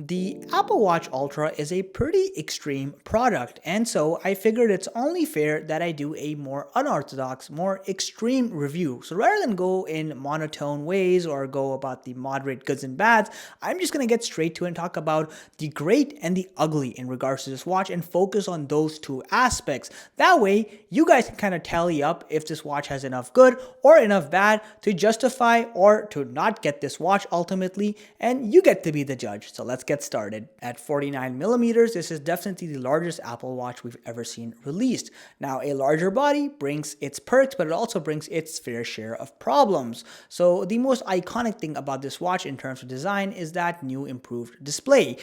The Apple Watch Ultra is a pretty extreme product, and so I figured it's only fair that I do a more unorthodox, more extreme review. So rather than go in monotone ways or go about the moderate goods and bads, I'm just going to get straight to it and talk about the great and the ugly in regards to this watch and focus on those two aspects. That way, you guys can kind of tally up if this watch has enough good or enough bad to justify or to not get this watch ultimately, and you get to be the judge. So let's get started. At 49 millimeters, this is definitely the largest Apple Watch we've ever seen released. Now, a larger body brings its perks, but it also brings its fair share of problems. So the most iconic thing about this watch in terms of design is that new improved display.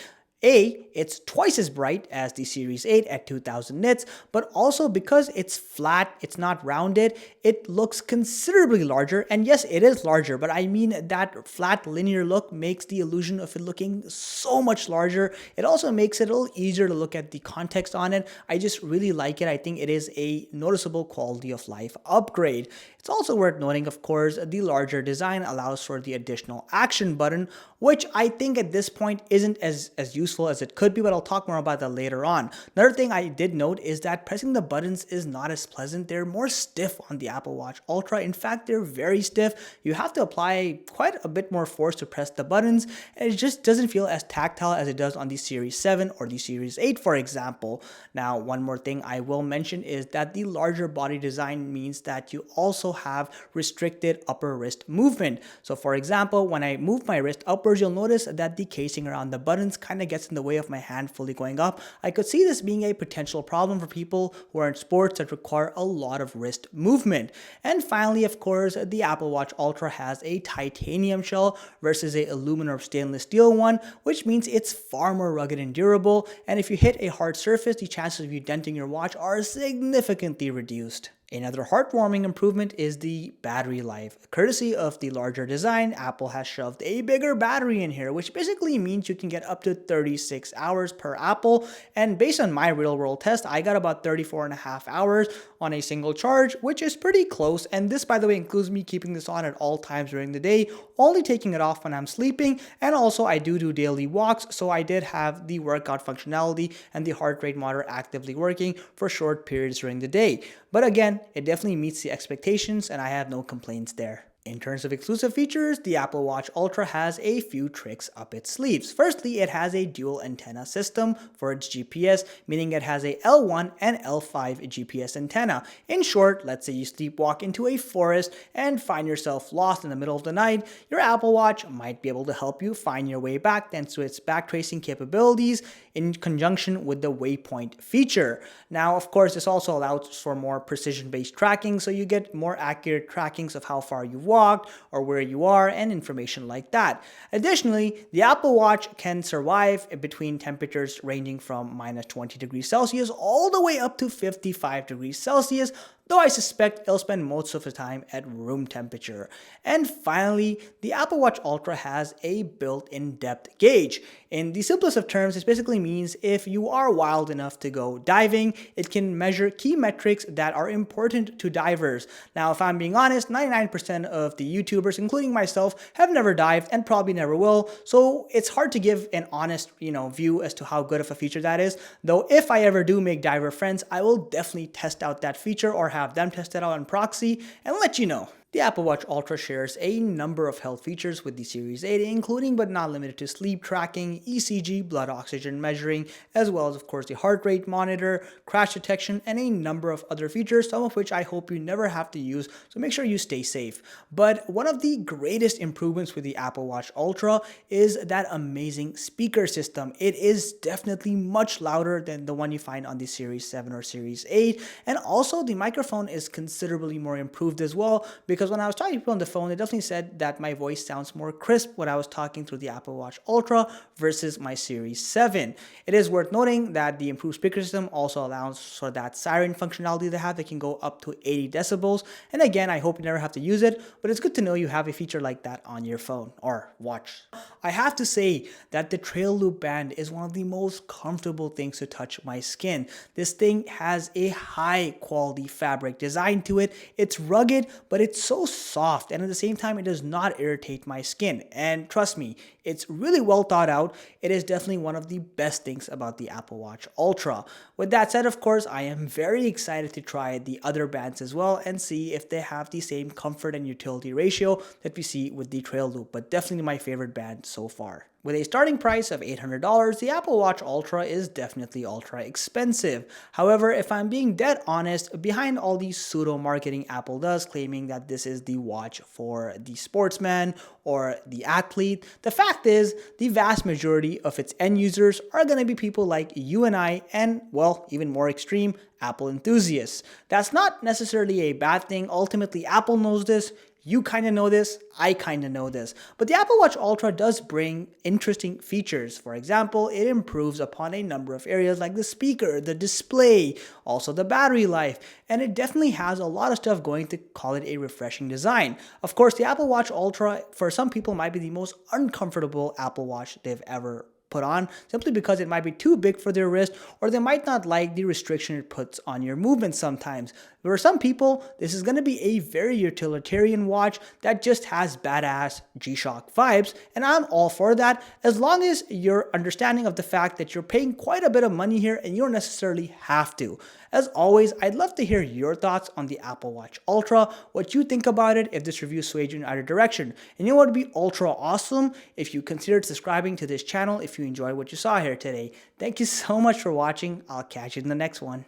It's twice as bright as the Series 8 at 2000 nits, but also because it's flat, it's not rounded, it looks considerably larger. And yes, it is larger, but I mean that flat linear look makes the illusion of it looking so much larger. It also makes it a little easier to look at the context on it. I just really like it. I think it is a noticeable quality of life upgrade. It's also worth noting, of course, the larger design allows for the additional action button, which I think at this point isn't as useful as it could be, but I'll talk more about that later on. Another thing I did note is that pressing the buttons is not as pleasant. They're more stiff on the Apple Watch Ultra. In fact, they're very stiff. You have to apply quite a bit more force to press the buttons, and it just doesn't feel as tactile as it does on the Series 7 or the Series 8, for example. Now, one more thing I will mention is that the larger body design means that you also have restricted upper wrist movement. So for example, when I move my wrist upwards, you'll notice that the casing around the buttons kind of gets in the way of my hand fully going up. I could see this being a potential problem for people who are in sports that require a lot of wrist movement. And finally, of course, the Apple Watch Ultra has a titanium shell versus a aluminum or stainless steel one, which means it's far more rugged and durable. And if you hit a hard surface, the chances of you denting your watch are significantly reduced. Another heartwarming improvement is the battery life. Courtesy of the larger design, Apple has shoved a bigger battery in here, which basically means you can get up to 36 hours per Apple. And based on my real world test, I got about 34 and a half hours on a single charge, which is pretty close. And this, by the way, includes me keeping this on at all times during the day, only taking it off when I'm sleeping. And also I do daily walks, so I did have the workout functionality and the heart rate monitor actively working for short periods during the day. But again, it definitely meets the expectations and I have no complaints there. In terms of exclusive features, the Apple Watch Ultra has a few tricks up its sleeves. Firstly, it has a dual antenna system for its GPS, meaning it has a L1 and L5 GPS antenna. In short, let's say you sleepwalk into a forest and find yourself lost in the middle of the night, your Apple Watch might be able to help you find your way back thanks to its backtracing capabilities in conjunction with the waypoint feature. Now, of course, this also allows for more precision-based tracking, so you get more accurate trackings of how far you've walked or where you are and information like that. Additionally, the Apple Watch can survive between temperatures ranging from minus 20 degrees Celsius all the way up to 55 degrees Celsius, though I suspect it'll spend most of the time at room temperature. And finally, the Apple Watch Ultra has a built-in depth gauge. In the simplest of terms, this basically means if you are wild enough to go diving, it can measure key metrics that are important to divers. Now, if I'm being honest, 99% of the YouTubers, including myself, have never dived and probably never will, so it's hard to give an honest, view as to how good of a feature that is. Though if I ever do make diver friends, I will definitely test out that feature or have them test it out on proxy and let you know. The Apple Watch Ultra shares a number of health features with the Series 8, including but not limited to sleep tracking, ECG, blood oxygen measuring, as well as, of course, the heart rate monitor, crash detection, and a number of other features, some of which I hope you never have to use, so make sure you stay safe. But one of the greatest improvements with the Apple Watch Ultra is that amazing speaker system. It is definitely much louder than the one you find on the Series 7 or Series 8, and also the microphone is considerably more improved as well, because when I was talking to people on the phone, they definitely said that my voice sounds more crisp when I was talking through the Apple Watch Ultra versus my Series 7. It is worth noting that the improved speaker system also allows for that siren functionality they have that can go up to 80 decibels. And again, I hope you never have to use it, but it's good to know you have a feature like that on your phone or watch. I have to say that the Trail Loop Band is one of the most comfortable things to touch my skin. This thing has a high quality fabric design to it. It's rugged, but it's so so soft, and at the same time, it does not irritate my skin. And trust me, it's really well thought out. It is definitely one of the best things about the Apple Watch Ultra. With that said, of course, I am very excited to try the other bands as well and see if they have the same comfort and utility ratio that we see with the Trail Loop, but definitely my favorite band so far. With a starting price of $800, the Apple Watch Ultra is definitely ultra expensive. However, if I'm being dead honest, behind all the pseudo-marketing Apple does claiming that this is the watch for the sportsman or the athlete, the fact is the vast majority of its end users are going to be people like you and I and, well, even more extreme, Apple enthusiasts. That's not necessarily a bad thing. Ultimately, Apple knows this. You kind of know this, I kind of know this. But the Apple Watch Ultra does bring interesting features. For example, it improves upon a number of areas like the speaker, the display, also the battery life, and it definitely has a lot of stuff going to call it a refreshing design. Of course, the Apple Watch Ultra, for some people, might be the most uncomfortable Apple Watch they've ever put on, simply because it might be too big for their wrist, or they might not like the restriction it puts on your movement sometimes. For some people, this is going to be a very utilitarian watch that just has badass G-Shock vibes, and I'm all for that, as long as you're understanding of the fact that you're paying quite a bit of money here and you don't necessarily have to. As always, I'd love to hear your thoughts on the Apple Watch Ultra, what you think about it, if this review swayed you in either direction. And you know what would be ultra awesome? If you considered subscribing to this channel if you enjoyed what you saw here today. Thank you so much for watching. I'll catch you in the next one.